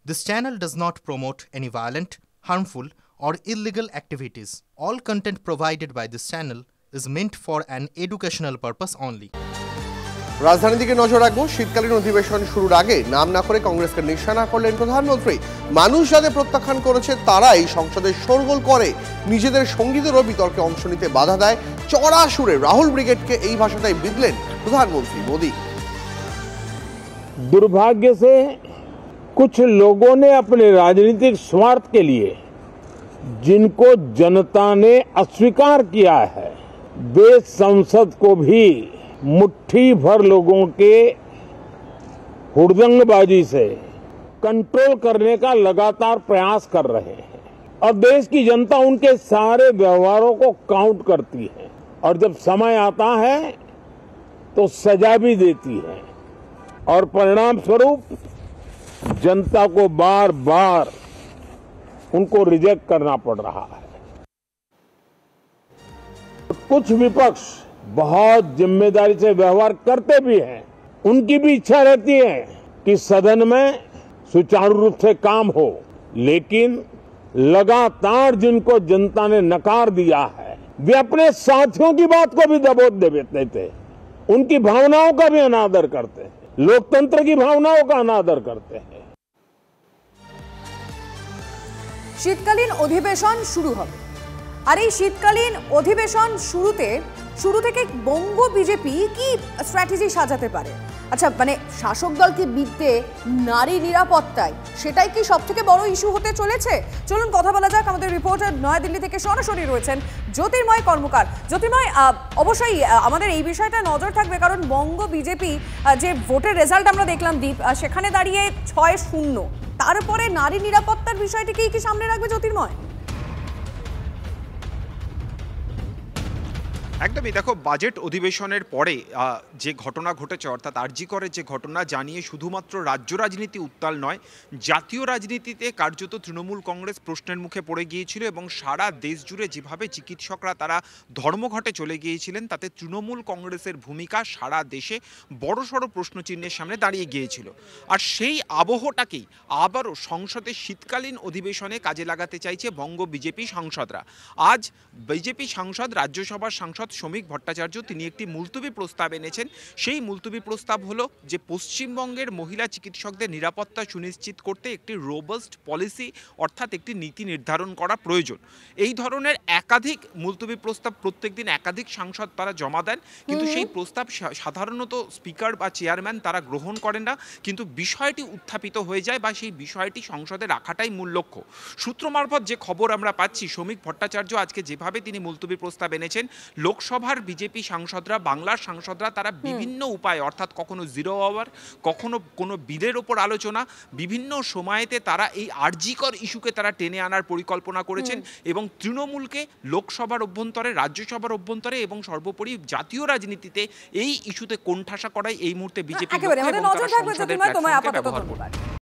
This channel does not promote any violent, harmful, or illegal activities. All content provided by this channel is meant for an educational purpose only. রাজধানীর দিকে নজর রাখবো। শীতকালীন অধিবেশন শুরুর আগে নাম না করে কংগ্রেসকে নিশানা করলেন প্রধানমন্ত্রী। মানুষ যাদের প্রত্যাখ্যান করেছে তারাই সংসদে শোরগোল করে, নিজেদের সঙ্গীদেরও বিতর্কে অংশ নিতে বাধা দেয়। চড়া সুরে রাহুল ব্রিগেডকে এই ভাষাটাই বিঁধলেন প্রধানমন্ত্রী মোদী। दुर्भाग्य से कुछ लोगों ने अपने राजनीतिक स्वार्थ के लिए जिनको जनता ने अस्वीकार किया है, वे संसद को भी मुट्ठी भर लोगों के हुड़दंगबाजी से कंट्रोल करने का लगातार प्रयास कर रहे हैं और देश की जनता उनके सारे व्यवहारों को काउंट करती है और जब समय आता है तो सजा भी देती है और परिणाम स्वरूप जनता को बार बार उनको रिजेक्ट करना पड़ रहा है। कुछ विपक्ष बहुत जिम्मेदारी से व्यवहार करते भी हैं। उनकी भी इच्छा रहती है कि सदन में सुचारू रूप से काम हो, लेकिन लगातार जिनको जनता ने नकार दिया है वे अपने साथियों की बात को भी दबोच देते, उनकी भावनाओं का भी अनादर करते हैं, लोकतंत्र की भावनाओं का अनादर करते हैं। শীতকালীন অধিবেশন শুরু হবে, আর এই শীতকালীন অধিবেশন শুরু থেকে বঙ্গ বিজেপি কি স্ট্র্যাটেজি সাজাতে পারে? আচ্ছা, মানে শাসক দলকে বিধতে নারী নিরাপত্তায়, সেটাই কি সব থেকে বড় ইস্যু হতে চলেছে? চলুন কথা বলা যাক। আমাদের রিপোর্টার নয়াদিল্লি থেকে সরাসরি রয়েছেন জ্যোতির্ময় কর্মকার। জ্যোতির্ময়, অবশ্যই আমাদের এই বিষয়টা নজর থাকবে, কারণ বঙ্গ বিজেপি যে ভোটের রেজাল্ট আমরা দেখলাম দীপ, সেখানে দাঁড়িয়ে 6-0, তারপরে নারী নিরাপত্তার বিষয়টিকেই কি সামনে রাখবে জ্যোতির্ময়? একদমই। দেখো, বাজেট অধিবেশনের পরে যে ঘটনা ঘটেছে, অর্থাৎ আরজি করে যে ঘটনা জানিয়ে শুধুমাত্র রাজ্য রাজনীতি উত্তাল নয়, জাতীয় রাজনীতিতে কার্যত তৃণমূল কংগ্রেস প্রশ্নের মুখে পড়ে গিয়েছিল এবং সারা দেশ জুড়ে যেভাবে চিকিৎসকরা তারা ধর্মঘটে চলে গিয়েছিলেন, তাতে তৃণমূল কংগ্রেসের ভূমিকা সারা দেশে বড়সড় প্রশ্নচিহ্নের সামনে দাঁড়িয়ে গিয়েছিল। আর সেই আবহটাকেই আবারও সংসদে শীতকালীন অধিবেশনে কাজে লাগাতে চাইছে বঙ্গ বিজেপি সাংসদরা। আজ বিজেপি সাংসদ, রাজ্যসভার সাংসদ শ্রমিক ভট্টাচার্য, তিনি একটি মুলতবি প্রস্তাব এনেছেন। সেই মুলতবি প্রস্তাব হলো যে পশ্চিমবঙ্গের মহিলা চিকিৎসকদের নিরাপত্তা সুনিশ্চিত করতে একটি রোবাস্ট পলিসি, অর্থাৎ একটি নীতি নির্ধারণ করা প্রয়োজন। এই ধরনের একাধিক মুলতবি প্রস্তাব প্রত্যেকদিন একাধিক সাংসদ তারা জমা দেন, কিন্তু সেই প্রস্তাব সাধারণত স্পিকার বা চেয়ারম্যান তারা গ্রহণ করেন না, কিন্তু বিষয়টি উত্থাপিত হয়ে যায় বা সেই বিষয়টি সংসদে রাখাটাই মূল লক্ষ্য। সূত্র মারফত যে খবর আমরা পাচ্ছি, শ্রমিক ভট্টাচার্য আজকে যেভাবে তিনি মুলতবি প্রস্তাব এনেছেন, লোকসভার বিজেপি সাংসদরা, বাংলার সাংসদরা তারা বিভিন্ন উপায়ে, অর্থাৎ কখনো জিরো আওয়ার, কখনো কোনো বিলের ওপর আলোচনা, বিভিন্ন সময়েতে তারা এই আরজিকর ইস্যুকে তারা টেনে আনার পরিকল্পনা করেছেন এবং তৃণমূলকে লোকসভার অভ্যন্তরে, রাজ্যসভার অভ্যন্তরে এবং সর্বোপরি জাতীয় রাজনীতিতে এই ইস্যুতে কোণঠাসা করাই এই মুহূর্তে বিজেপি ব্যবহার করবে।